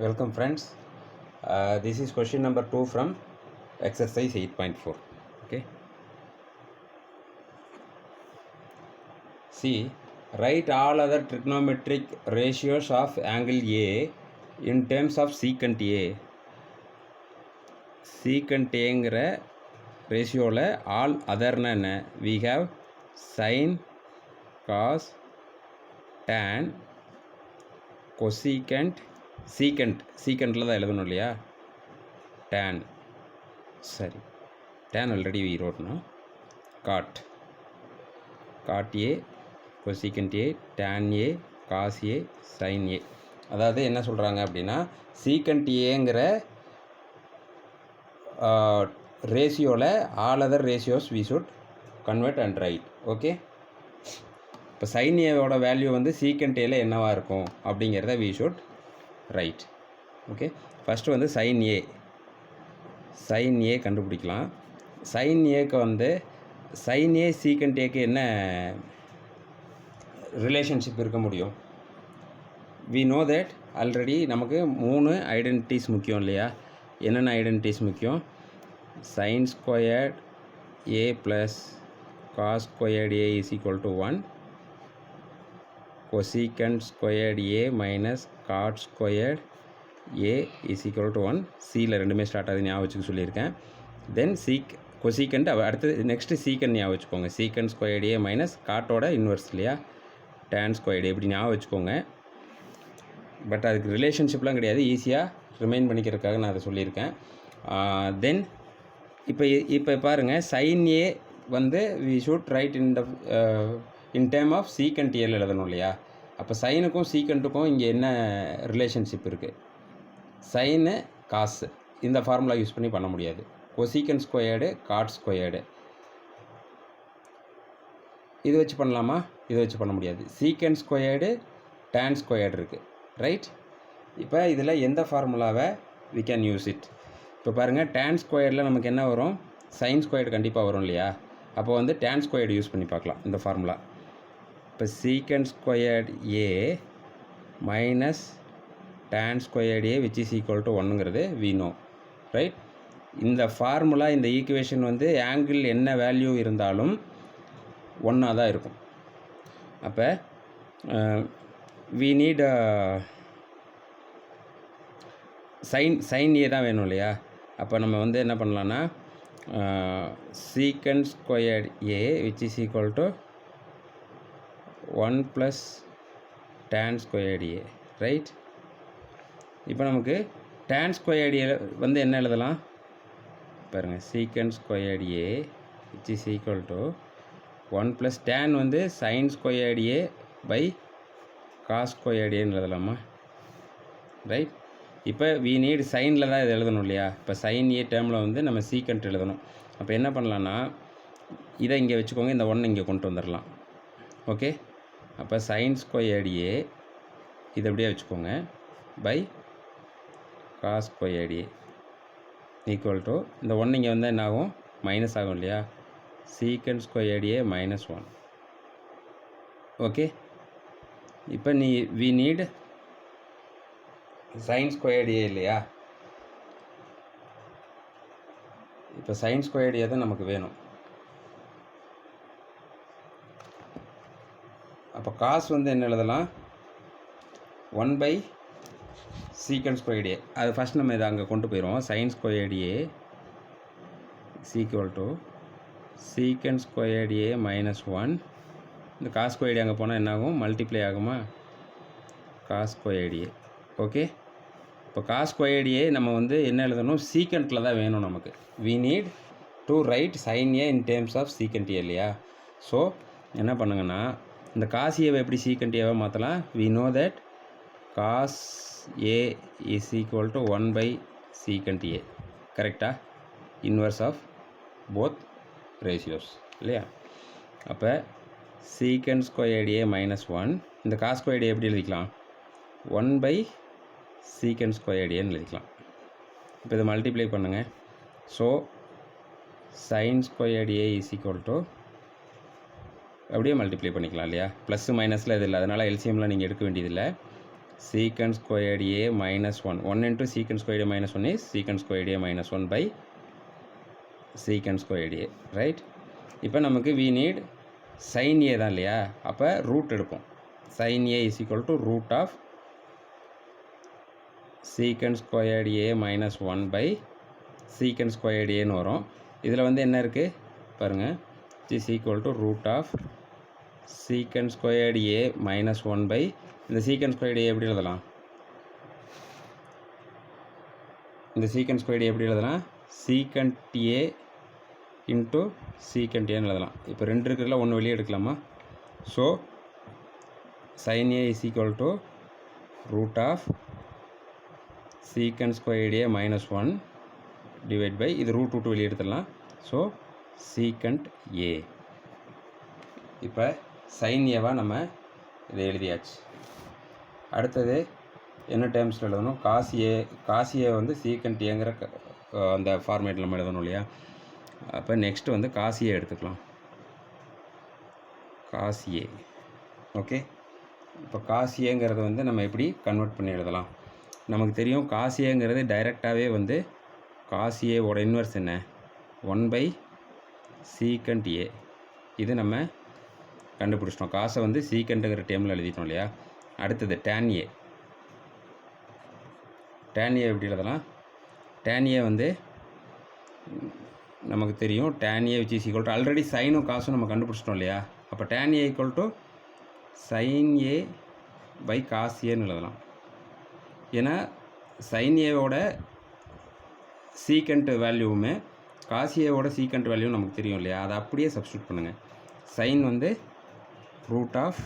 Welcome friends. This is question number 2 from exercise 8.4. Okay. See, write all other trigonometric ratios of angle A in terms of secant A. Secant Aங்கிற ரேஷியோவில் all அதர்னா என்ன? We have sin, cos, tan, cosecant, secantல தான் எழுதணும் இல்லையா? tan, சரி, tan already we wrote now. cot A, cosecant A, tan A, cos A, sin A. அதாவது என்ன சொல்கிறாங்க அப்படின்னா, secant Aங்கிற ரேஷியோவில் all other ratios we should convert and write. Okay, இப்போ sin Aவோட வேல்யூ வந்து secant Aல என்னவாக இருக்கும் அப்படிங்கிறத we should write. Okay, first வந்து sin A கண்டுபிடிக்கலாம். sin Aக்கு வந்து sin A secant Aக்கு என்ன ரிலேஷன்ஷிப் இருக்க முடியும்? வி நோ தட் ஆல்ரெடி நமக்கு 3 ஐடென்டிட்டிஸ் முக்கியம் இல்லையா? என்னென்ன ஐடென்டிட்டிஸ் முக்கியம்? sin squared A plus cos squared A is equal to 1, cosecant squared A minus cot squared A is equal to 1. Cயில் ரெண்டுமே ஸ்டார்ட் ஆகுது, ஞாபகம் வச்சுக்க சொல்லியிருக்கேன். தென் cosecant அடுத்தது நெக்ஸ்ட்டு secant ஞாபகம் வச்சுக்கோங்க. secant squared A மைனஸ் காட்டோட இன்வெர்ஸ் இல்லையா, tan squared A, இப்படி ஞாபகம் வச்சுக்கோங்க. பட் அதுக்கு ரிலேஷன்ஷிப்லாம் கிடையாது, ஈஸியாக ரிமைண்ட் பண்ணிக்கிறதுக்காக நான் அதை சொல்லியிருக்கேன். தென் இப்போ பாருங்கள், sin A வந்து we should write in term of secant Aல எழுதணும் இல்லையா? அப்போ சைனுக்கும் சீக்கண்ட்டுக்கும் இங்கே என்ன ரிலேஷன்ஷிப் இருக்குது? சைனு காசு இந்த ஃபார்முலா யூஸ் பண்ணி பண்ண முடியாது. கொசீக்கன் ஸ்கொயர்டு, காட் ஸ்கொயர்டு இது வச்சு பண்ணலாமா? இதை வச்சு பண்ண முடியாது. சீக்கன் ஸ்கொயர்டு, டேன் ஸ்கொயர்டு இருக்குது, ரைட்? இப்போ இதில் எந்த ஃபார்முலாவை வி கேன் யூஸ் இட்? இப்போ பாருங்கள், டேன் ஸ்கொயர்டில் நமக்கு என்ன வரும்? சைன் ஸ்கொயர்டு கண்டிப்பாக வரும் இல்லையா? அப்போ வந்து டேன் ஸ்கொயர்டு யூஸ் பண்ணி பார்க்கலாம் இந்த ஃபார்முலா. இப்போ சீக்கன் squared A minus tan squared A which is equal to 1ங்கிறது we know, right? இந்த ஃபார்முலா, இந்த ஈக்குவேஷன் வந்து ஆங்கிள் என்ன வேல்யூ இருந்தாலும் ஒன்றா தான் இருக்கும். அப்போ we need sin A தான் வேணும் இல்லையா? அப்போ நம்ம வந்து என்ன பண்ணலான்னா, secant squared A which is equal to 1 plus tan squared A, right? இப்போ நமக்கு tan squared A வந்து என்ன எழுதலாம் பாருங்கள், secant squared A which is equal to 1 plus tan வந்து sin squared A by cos squared Aன்னு எழுதலாமா, ரைட்? இப்போ we need சைனில் தான் இது எழுதணும் இல்லையா? இப்போ sin A டேர்மில் வந்து நம்ம secant எழுதணும். அப்போ என்ன பண்ணலான்னா, இதை இங்கே வச்சுக்கோங்க, இந்த 1 இங்கே கொண்டு வந்துடலாம். ஓகே, அப்போ sin squared A இதை அப்படியே வச்சுக்கோங்க by cos squared A equal to இந்த 1 இங்கே வந்தால் என்ன ஆகும்? மைனஸ் ஆகும் இல்லையா? secant squared A minus 1. Okay, இப்போ we need sin squared A இல்லையா? இப்போ sin squared A தான் நமக்கு வேணும். அப்போ cos வந்து என்ன எழுதலாம்? 1 by secant squared A. அது ஃபஸ்ட் நம்ம இதை அங்கே கொண்டு போயிடுவோம். sin squared A is equal to secant squared A minus 1. இந்த cos squared A அங்கே போனால் என்ன ஆகும்? மல்டிப்ளை ஆகுமா? cos squared A. ஓகே, இப்போ cos squared A நம்ம வந்து என்ன எழுதணும்? secantல தான் வேணும் நமக்கு. we need to write sin A in terms of secant A இல்லையா? ஸோ என்ன பண்ணுங்கன்னா, இந்த cos A எப்படி secant A மாற்றலாம்? we know that cos A is equal to 1 by secant A, கரெக்டாக? இன்வர்ஸ் ஆஃப் போத் ரேஷியோஸ் இல்லையா? அப்போ secant squared A minus 1, இந்த cos squared A எப்படி எழுதிக்கலாம்? 1 by secant squared Aன்னு எழுதிக்கலாம். இப்போ இதை மல்டிப்ளை பண்ணுங்கள். So sin squared A is equal to, அப்படியே மல்டிப்ளை பண்ணிக்கலாம் இல்லையா? ப்ளஸ் மைனஸில் இது இல்லை, அதனால் எல்சிஎம்லாம் நீங்கள் எடுக்க வேண்டியதில்லை. secant squared a minus 1. 1 into secant squared a minus 1 is secant squared a minus 1 by secant squared a, right? இப்போ நமக்கு we need sin a தான் இல்லையா, அப்போ ரூட் எடுப்போம். sin a is equal to root of secant squared a minus 1 by secant squared a ன்னு வரும். இதில் வந்து என்ன இருக்குது பாருங்கள், is equal to root of secant squared a minus 1 by இந்த secant squared a எப்படி எழுதலாம், இந்த secant squared a எப்படி எழுதலாம், secant a into secant a ன்னு எழுதலாம். இப்போ ரெண்டு இருக்கிறதுல ஒன்று வெளியே எடுக்கலாமா. So sin a is equal to root of secant squared a minus 1 divided by இது ரூட் விட்டு வெளியே எடுத்துடலாம். So secant a. இப்போ sin a நம்ம இதை எழுதியாச்சு. அடுத்தது என்ன டேர்ம்ஸில் எழுதணும், காஸ் a வந்து secant aங்கிற அந்த ஃபார்மேட்டில் நம்ம எழுதணும் இல்லையா. அப்போ நெக்ஸ்ட்டு வந்து காஸ் a எடுத்துக்கலாம், காஸ் a. ஓகே, இப்போ காஸ் aங்கிறத வந்து நம்ம எப்படி கன்வெர்ட் பண்ணி எழுதலாம். நமக்கு தெரியும் காஸ் aங்கிறது டைரெக்டாகவே வந்து காஸ் a ஓட இன்வெர்ஸ் என்ன, 1 by secant a. இது நம்ம கண்டுபிடிச்சிட்டோம். காசை வந்து சீக்கண்ட்டுங்கிற டேமில் எழுதிட்டோம் இல்லையா. அடுத்தது tan a. tan a எப்படி எழுதலாம், tan a வந்து நமக்கு தெரியும் tan a which is equal to already சைனும் காசும் நம்ம கண்டுபிடிச்சிட்டோம் இல்லையா. அப்போ tan a equal to sin a by cos aன்னு எழுதலாம். ஏன்னா sin a ஓட சீக்கண்ட் வேல்யூவுமே காஸ் ஏவோட சீக்கண்ட் வேல்யூ நமக்கு தெரியும் இல்லையா. அதை அப்படியே சப்ஸ்டியூட் பண்ணுங்கள். சைன் வந்து root of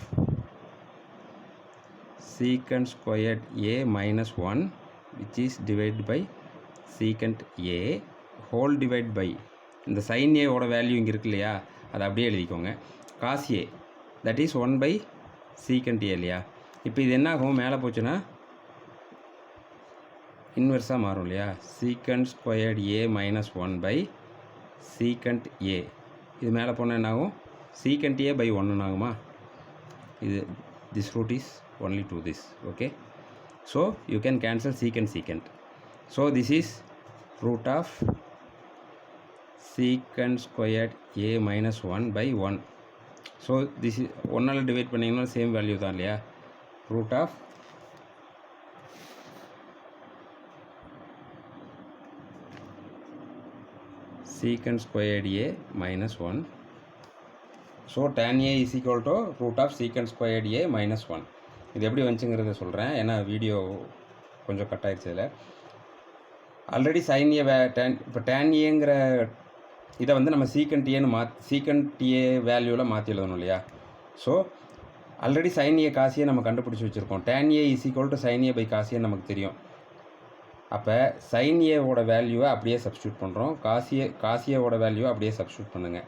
secant squared a minus 1 which is divided by secant a whole divided by இந்த sin a ஓட வேல்யூ இங்கே இருக்கு இல்லையா, அதை அப்படியே எழுதிக்கோங்க. cos a that is 1 by secant a இல்லையா. இப்போ இது என்ன ஆகும், மேலே போச்சுன்னா இன்வெர்ஸாக மாறும் இல்லையா. secant squared a minus 1 by secant a. இது மேலே போனால் என்ன ஆகும், secant a by 1 ஆகுமா. இது this root is only to this. Okay, so you can cancel secant. So this is root of secant squared a minus 1 by 1. So this is 1 divide பண்ணிங்கன்னா same value தான் இல்லையா. root of secant squared a minus 1. So tan a is equal to root of secant squared a minus 1. இது எப்படி வந்துச்சுங்கிறத சொல்கிறேன், ஏன்னா video கொஞ்சம் cut ஆகிடுச்சு. இதில் ஆல்ரெடி sin a இப்போ tan aங்கிற இதை வந்து நம்ம secant a வேல்யூவில் மாற்றி எழுதணும் இல்லையா. So already sin a cos a நம்ம கண்டுபிடிச்சி வச்சுருக்கோம். tan a is equal to sin a by cos a நமக்கு தெரியும். அப்போ sin a ஓட வேல்யூவை அப்படியே சப்ஸ்டியூட் பண்ணுறோம், cos a ஓட வேல்யூவை அப்படியே சப்ஸ்டியூட் பண்ணுங்கள்.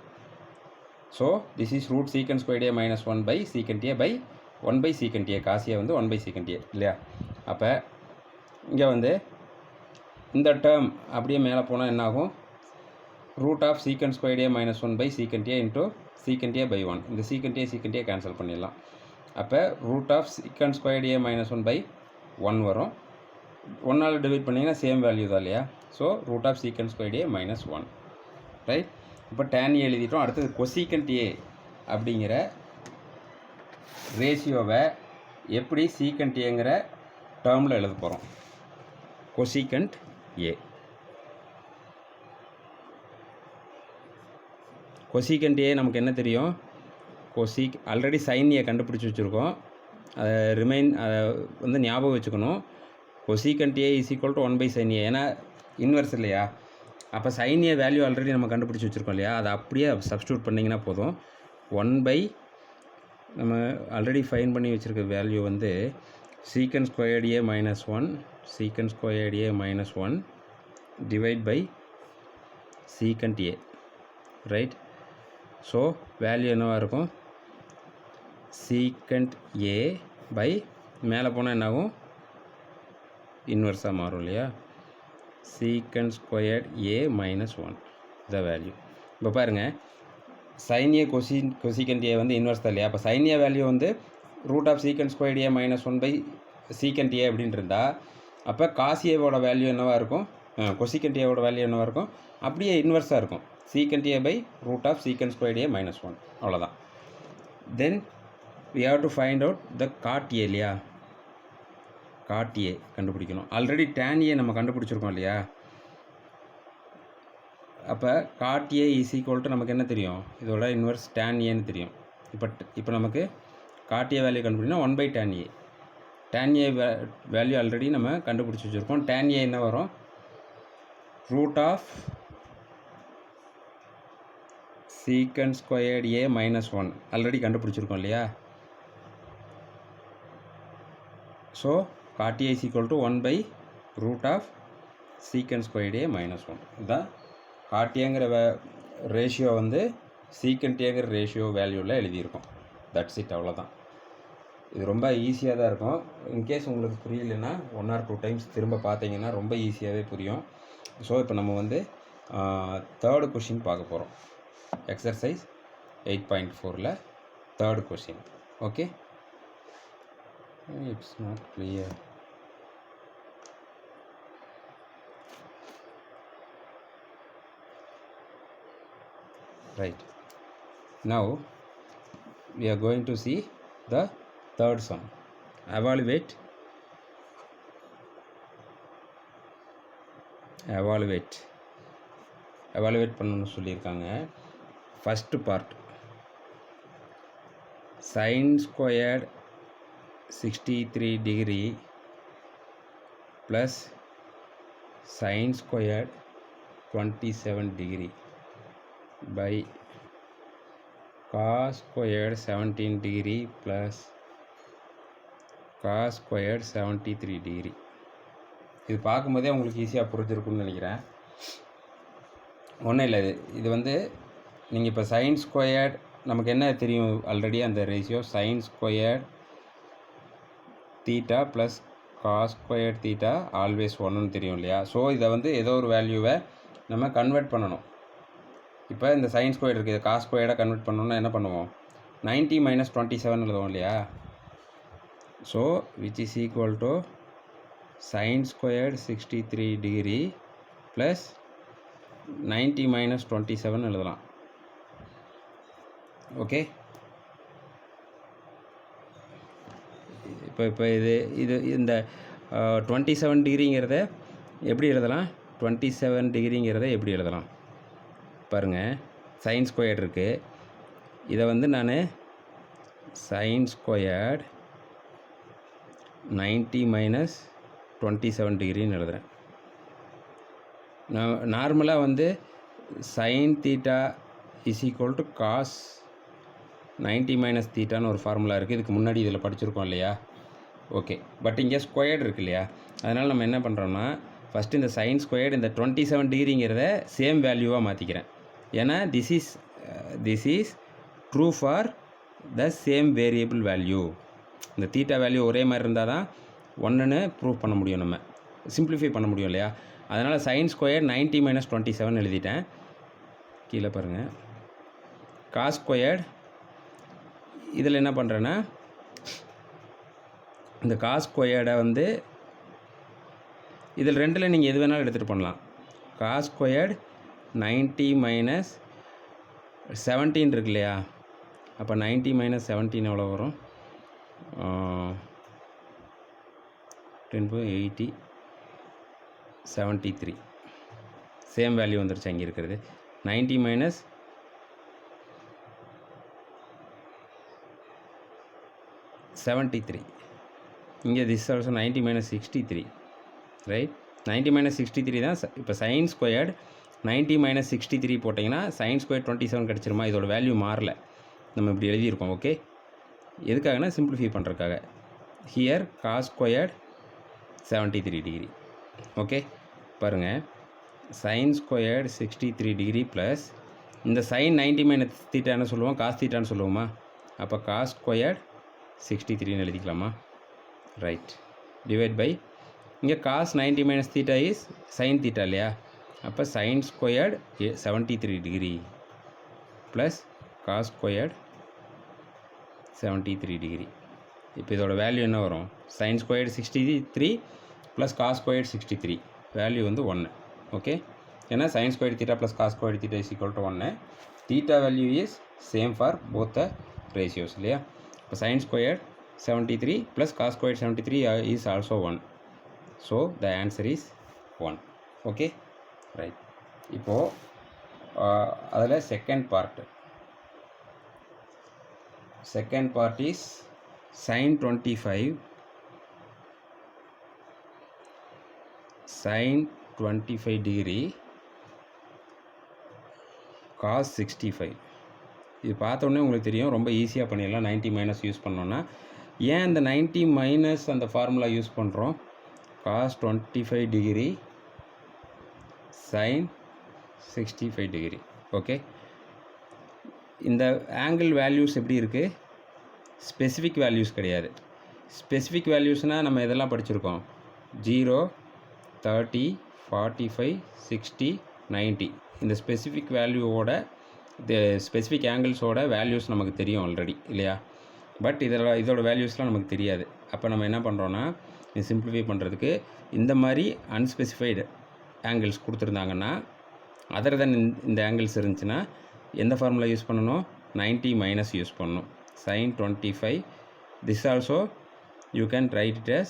So this is root secant squared a minus 1 by secant a by 1 by secant a. cos a வந்து 1 by secant a இல்லையா. அப்போ இங்கே வந்து இந்த டேர்ம் அப்படியே மேலே போனால் என்னாகும், root of secant squared a minus 1 by secant a into secant a by 1. இந்த secant a கேன்சல் பண்ணிடலாம். அப்போ root of secant squared a minus 1 by 1 வரும். 1 டிவைட் பண்ணிங்கன்னா சேம் வேல்யூ தான் இல்லையா. So root of secant squared a minus 1, right. இப்போ tan a எழுதிட்டோம். அடுத்தது cosecant a அப்படிங்கிற ரேஷியோவை எப்படி secant aங்கிற டேர்மில் எழுத போகிறோம். cosecant a. cosecant a நமக்கு என்ன தெரியும், ஆல்ரெடி sin a கண்டுபிடிச்சி வச்சுருக்கோம். அதை அதை வந்து ஞாபகம் வச்சுக்கணும். cosecant a is equal to 1 by sin a, ஏன்னா இன்வெர்ஸ் இல்லையா. அப்போ sin a வேல்யூ ஆல்ரெடி நம்ம கண்டுபிடிச்சி வச்சுருக்கோம் இல்லையா, அதை அப்படியே சப்ஸ்டியூட் பண்ணிங்கன்னா போதும். 1 by நம்ம ஆல்ரெடி ஃபைன் பண்ணி வச்சுருக்க வேல்யூ வந்து secant squared a minus 1 secant squared a minus 1 divide by secant a, right. So value என்னவாக இருக்கும், secant a by மேலே போனால் என்னாகும், இன்வெர்ஸாக மாறும் இல்லையா. secant squared a minus 1 the value. இப்போ பாருங்கள் sin a cosecant a வந்து இன்வெர்ஸ் தான் இல்லையா. அப்போ sin a வேல்யூ வந்து root of secant squared a minus 1 by secant A அப்படின்னு இருந்தால் அப்போ காஸ் ஏவோட வேல்யூ என்னவாக இருக்கும், கொசிக்கண்ட் ஏவோட வேல்யூ என்னவாக இருக்கும், அப்படியே இன்வெர்ஸாக இருக்கும். Secant A by root of secant squared A minus 1 அவ்வளோதான். Then we have to find out the cot A இல்லையா, cot A கண்டுபிடிக்கணும். ஆல்ரெடி tan A நம்ம கண்டுபிடிச்சிருக்கோம் இல்லையா. அப்போ cot A is equal to நமக்கு என்ன தெரியும், இதோட இன்வெர்ஸ் tan Aன்னு தெரியும். இப்போ நமக்கு cot A வேல்யூ கண்டுபிடிக்கணும் 1 by tan A. tan A value already நம்ம கண்டுபிடிச்சி வச்சுருக்கோம். tan A என்ன வரும், root of secant squared A minus 1 already கண்டுபிடிச்சிருக்கோம் இல்லையா. So cot A is equal to 1 by root of secant squared A minus 1. இதுதான் cot Aங்கிற ratio வந்து secant Aங்கிற ratio வேல்யூவில் எழுதியிருக்கோம். தட்ஸ் இட், அவ்வளோதான். இது ரொம்ப ஈஸியாக தான் இருக்கும். இன்கேஸ் உங்களுக்கு புரியலைன்னா 1 or 2 டைம்ஸ் திரும்ப பார்த்தீங்கன்னா ரொம்ப ஈஸியாகவே புரியும். ஸோ இப்போ நம்ம வந்து தேர்டு கொஷின் பார்க்க போகிறோம். எக்ஸர்சைஸ் 8.4ல் third question. Okay, it's not clear. Right, now we are going to see the third sum. Evaluate பண்ணணும்னு சொல்லியிருக்காங்க. First part sin squared 63 degree plus sin squared 27 degree by cos squared 17 degree plus cos squared 73 degree. இது பார்க்கும்போதே உங்களுக்கு ஈஸியாக புரிஞ்சிருக்குன்னு நினைக்கிறேன். ஒன்றும் இல்லை, இது வந்து நீங்கள் இப்போ sin squared நமக்கு என்ன தெரியும் ஆல்ரெடி, அந்த ratio sin squared theta plus cos square theta always 1ன்னு தெரியும் இல்லையா. ஸோ இதை வந்து ஏதோ ஒரு வேல்யூவை நம்ம கன்வெர்ட் பண்ணணும். இப்போ இந்த சைன் ஸ்கொயர் இருக்குது, காஸ் ஸ்கொயர்டாக கன்வெர்ட் பண்ணணும்னா என்ன பண்ணுவோம், 90 - 27 எழுதுவோம் இல்லையா. So which is equal to sign squared 63 degree plus 90 - 27 எழுதலாம். ஓகே, இப்போ இது இந்த 27 டிகிரிங்கிறத எப்படி எழுதலாம், 27 டிகிரிங்கிறத எப்படி எழுதலாம் பாருங்கள். சைன் ஸ்கொயர்டு இருக்குது, இதை வந்து நான் சைன் ஸ்கொயர்டு 90 - 27 டிகிரின்னு எழுதுகிறேன். நான் நார்மலாக வந்து sine theta is equal to cos 90 - தீட்டான்னு ஒரு ஃபார்முலா இருக்குது. இதுக்கு முன்னாடி இதில் படிச்சிருக்கோம் இல்லையா. ஓகே, பட் இங்கே ஸ்கொயர்டு இருக்கு இல்லையா, அதனால் நம்ம என்ன பண்ணுறோன்னா ஃபஸ்ட்டு இந்த சைன் ஸ்கொயர்டு இந்த 27 டிகிரிங்கிறத சேம் வேல்யூவாக மாற்றிக்கிறேன். ஏன்னா this is true for the same variable value. இந்த தீட்டா வேல்யூ ஒரே மாதிரி இருந்தால் தான் 1ன்னு ப்ரூவ் பண்ண முடியும், நம்ம சிம்பிளிஃபை பண்ண முடியும் இல்லையா. அதனால் சைன் ஸ்கொயர் 90 - 27 எழுதிட்டேன். கீழே பாருங்கள், காஸ் ஸ்கொயர்டு இதில் என்ன பண்ணுறேன்னா இந்த காஸ் ஸ்கொயர்டை வந்து இதில் ரெண்டில் நீங்கள் எது வேணாலும் எடுத்துகிட்டு பண்ணலாம். காஸ் ஸ்கொயர்டு 90 - 17 இருக்கு இல்லையா, அப்போ 90 - 17 எவ்வளோ வரும், 10 × 80 73. சேம் வேல்யூ வந்துருச்சு அங்கே இருக்கிறது. 90 - 73. இங்கே திஸ் ஆல்சோ 90 - 63, ரைட். 90 - 63 தான். இப்போ சைன் ஸ்கொயர்டு 90 - 63 போட்டிங்கன்னா சைன் ஸ்கொயர் 27 கிடச்சிருமா. இதோட வேல்யூ மாறல, நம்ம இப்படி எழுதியிருக்கோம். ஓகே, எதுக்காகனா சிம்பிளிஃபை பண்ணுறதுக்காக. Here cos squared 73 degree. Okay, பாருங்கள், சைன் ஸ்கொயர்டு 63 டிகிரி ப்ளஸ் இந்த சைன் 90 - தீட்டான்னு சொல்லுவோம், காஸ் தீட்டான்னு சொல்லுவோமா. அப்போ காஸ் ஸ்கொயர்டு 63ன்னு எழுதிக்கலாமா. ரைட், டிவைட் பை இங்கே cos 90 - theta is sine theta இல்லையா. அப்போ sine squared 73 degree plus cos squared 73 degree. இப்போ இதோட வேல்யூ என்ன வரும், sin squared 63 plus cos squared 63 value வந்து 1. ஓகே, ஏன்னா sin squared theta plus cos squared theta is equal to 1. theta value is same for both the ratios இல்லையா. இப்போ sin squared 73 plus cos squared 73 is also 1. So the answer is 1. Okay, right. இப்போது அதில் second part is sin 25 degree cos 65. இது பார்த்தோன்னே உங்களுக்கு தெரியும், ரொம்ப ஈஸியாக பண்ணிடலாம் 90 மைனஸ் யூஸ் பண்ணோன்னா. ஏன் அந்த 90 மைனஸ் அந்த ஃபார்முலா யூஸ் பண்ணுறோம்? cos 25 degree sin 65 degree. Okay, இந்த ஆங்கிள் வேல்யூஸ் எப்படி இருக்குது? ஸ்பெசிஃபிக் வேல்யூஸ் கிடையாது. ஸ்பெசிஃபிக் வேல்யூஸ்னால் நம்ம இதெல்லாம் படிச்சிருக்கோம். 0, 30, 45, 60, 90. இந்த ஸ்பெசிஃபிக் வேல்யூவோட ஸ்பெசிஃபிக் ஆங்கிள்ஸோட வேல்யூஸ் நமக்கு தெரியும் ஆல்ரெடி இல்லையா. பட் இதோட வேல்யூஸ்லாம் நமக்கு தெரியாது. அப்போ நம்ம என்ன பண்ணுறோன்னா, இது சிம்பிளிஃபை பண்ணுறதுக்கு இந்த மாதிரி அன்ஸ்பெசிஃபைடு ஆங்கிள்ஸ் கொடுத்துருந்தாங்கன்னா, அதர் தென் இந்த ஆங்கிள்ஸ் இருந்துச்சுன்னா எந்த ஃபார்முலா யூஸ் பண்ணணும்? 90 மைனஸ் யூஸ் பண்ணணும். sin 25. this also you can write it as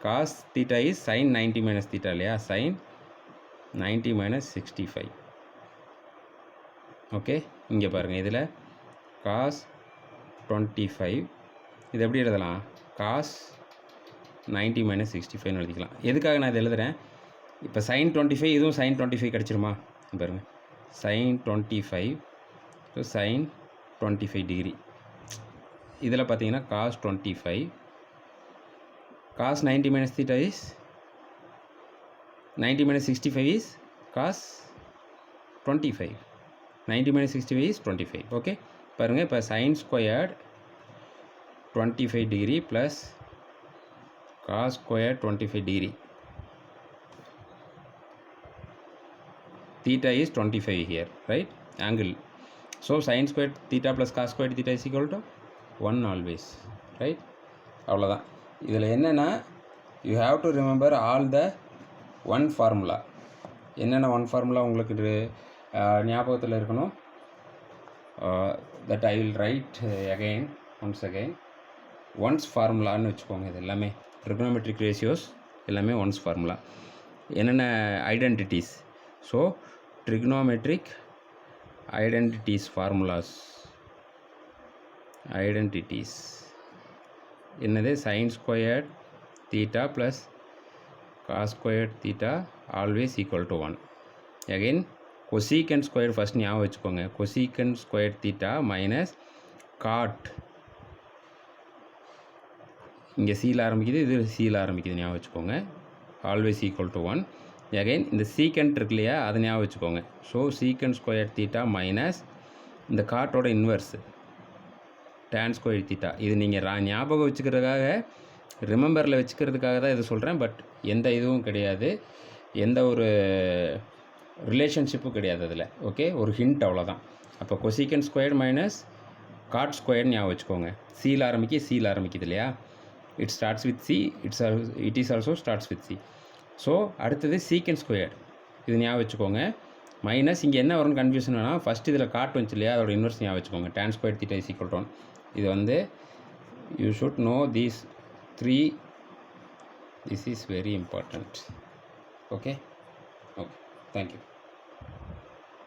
cos theta is sin 90 minus theta இல்லையா. sin 90 minus 65. ஓகே, இங்கே பாருங்கள், இதில் cos 25 இது எப்படி எழுதலாம்? cos 90 minus 65 எழுதிக்கலாம். எதுக்காக நான் இதை எழுதுகிறேன்? இப்போ sin 25 இதுவும் sin 25 கிடச்சிருமா பாருங்கள். sin 25 so sin 25 degree. இதில் பார்த்தீங்கன்னா cos 25 cos 90 minus theta is 90 minus 65 is cos 25. 90 minus 65 is 25. Okay, பாருங்கள், இப்போ sin squared 25 degree plus cos squared 25 degree. theta is 25 here, right? Angle. So sin squared theta plus cos squared theta is equal to 1 always, right? அவ்வளோதான். இதில் என்னென்னா, you have to remember all the one formula. என்னென்ன one formula உங்களுக்கு ஞாபகத்தில் இருக்கணும். that I will write once again. Once ஃபார்முலான்னு வச்சுக்கோங்க. இது எல்லாமே trigonometric ratios எல்லாமே ஒன்ஸ் ஃபார்முலா. என்னென்ன identities? So trigonometric identities formulas. Identities என்னது? sin squared theta plus cos squared theta always equal to 1. again cosecant squared first ஞாபகம் வச்சுக்கோங்க. cosecant squared theta minus cot, இங்கே சீல ஆரம்பிக்குது, இது சீல ஆரம்பிக்குது, ஞாபகம் வச்சுக்கோங்க. always equal to 1. again இந்த secant இருக்கு இல்லையா, அதை ஞாபகம் வச்சுக்கோங்க. So secant squared theta minus இந்த காட்டோட இன்வர்ஸ் tan squared theta. இது நீங்கள் ஞாபகம் வச்சுக்கிறதுக்காக, ரிமெம்பரில் வச்சுக்கிறதுக்காக தான் இது சொல்கிறேன். பட் எந்த இதுவும் கிடையாது, எந்த ஒரு ரிலேஷன்ஷிப்பும் கிடையாது அதில். ஓகே, ஒரு ஹிண்ட் அவ்வளோதான். அப்போ cosecant squared minus cot squared ஞாபகம் வச்சுக்கோங்க. சீல ஆரம்பிக்குது இல்லையா. It starts with C, it is also starts with C. So அடுத்தது secant squared, இது ஞாபகம் வச்சுக்கோங்க. மைனஸ் இங்கே என்ன வரும்னு கன்ஃபியூஷன் வேணால், ஃபஸ்ட்டு இதில் காட் வந்துச்சு இல்லையா, அதோட இன்வர்ஸ் ஞாபகம் வச்சுக்கோங்க. tan squared theta is equal to 1. இது வந்து you should know these three. This is very important. Okay, thank you.